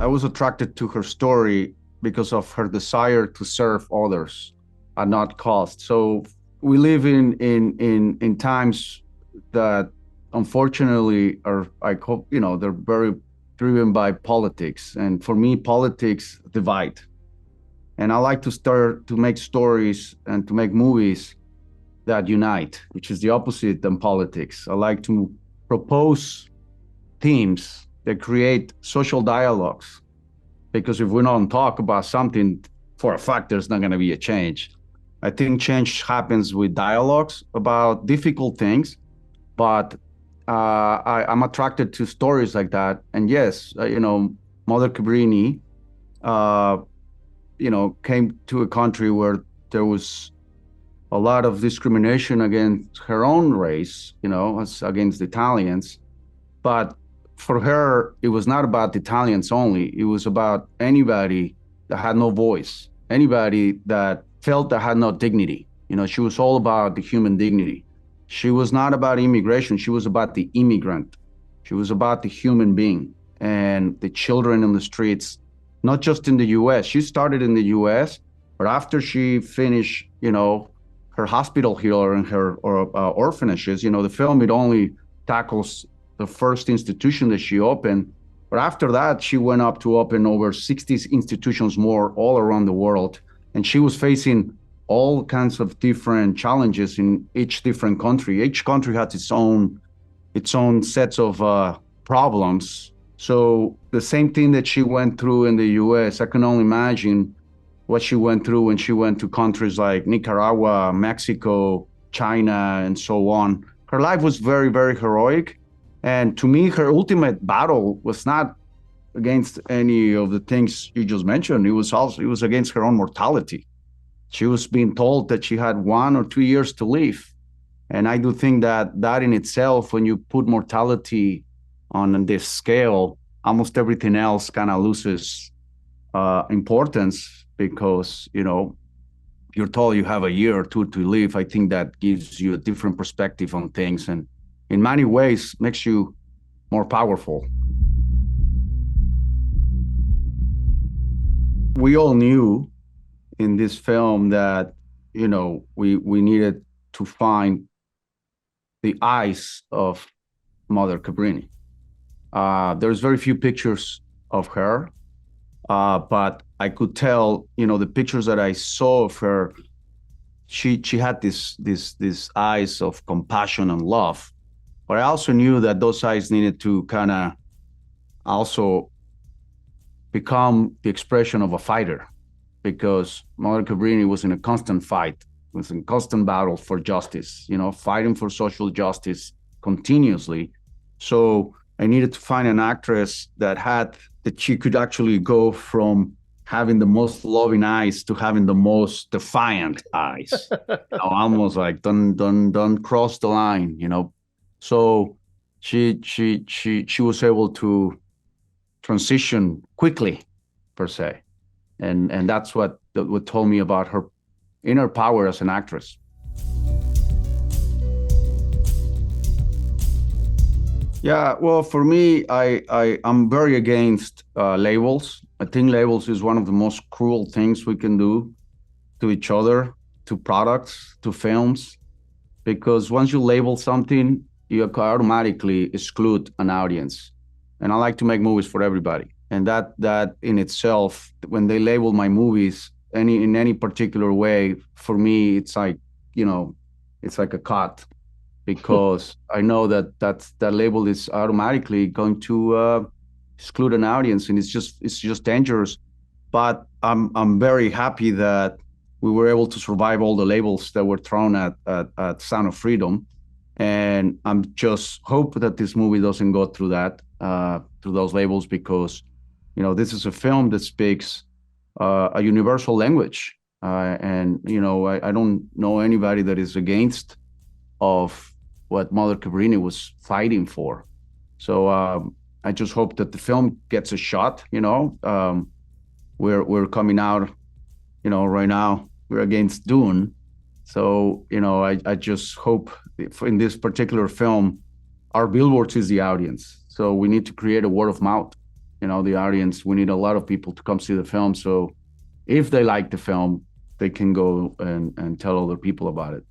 was attracted to her story because of her desire to serve others at not cost. So we live in times that unfortunately are, I hope, they're very driven by politics. And for me, politics divide. And I like to start to make stories and to make movies that unite, which is the opposite than politics. I like to propose themes that create social dialogues, because if we don't talk about something, for a fact, there's not going to be a change. I think change happens with dialogues about difficult things, but I'm attracted to stories like that. And yes, Mother Cabrini, came to a country where there was a lot of discrimination against her own race, as against the Italians. But for her, it was not about the Italians only. It was about anybody that had no voice, anybody that felt that had no dignity. She was all about the human dignity. She was not about immigration. She was about the immigrant. She was about the human being and the children in the streets, not just in the U.S. She started in the U.S., but after she finished, her hospital here and her orphanages, the film, it only tackles the first institution that she opened. But after that, she went up to open over 60 institutions more all around the world. And she was facing all kinds of different challenges in each different country. Each country has its own sets of problems. So the same thing that she went through in the US, I can only imagine what she went through when she went to countries like Nicaragua, Mexico, China, and so on. Her life was very, very heroic. And to me, her ultimate battle was not against any of the things you just mentioned. It was against her own mortality. She was being told that she had 1 or 2 years to live. And I do think that in itself, when you put mortality on this scale, almost everything else kind of loses importance, because, you're told you have a year or two to live. I think that gives you a different perspective on things, and in many ways makes you more powerful. We all knew in this film that, we needed to find the eyes of Mother Cabrini. There's very few pictures of her, but I could tell, the pictures that I saw of her, she had these eyes of compassion and love. But I also knew that those eyes needed to kind of also become the expression of a fighter, because Mother Cabrini was in a constant fight, was in constant battle for justice, fighting for social justice continuously. So I needed to find an actress that she could actually go from having the most loving eyes to having the most defiant eyes, almost like don't cross the line, So she was able to transition quickly, per se, and that's what told me about her inner power as an actress. Yeah, well, for me, I'm very against labels. I think labels is one of the most cruel things we can do to each other, to products, to films, because once you label something, you automatically exclude an audience. And I like to make movies for everybody. And that in itself, when they label my movies in any particular way, for me, it's like, it's like a cut, because I know that label is automatically going to exclude an audience, and it's just dangerous. But I'm very happy that we were able to survive all the labels that were thrown at Sound of Freedom, and I'm just hope that this movie doesn't go through that through those labels, because this is a film that speaks a universal language, and I don't know anybody that is against of what Mother Cabrini was fighting for. So I just hope that the film gets a shot. We're coming out, right now we're against Dune. So, I just hope in this particular film, our billboards is the audience. So we need to create a word of mouth. the audience. We need a lot of people to come see the film. So if they like the film, they can go and tell other people about it.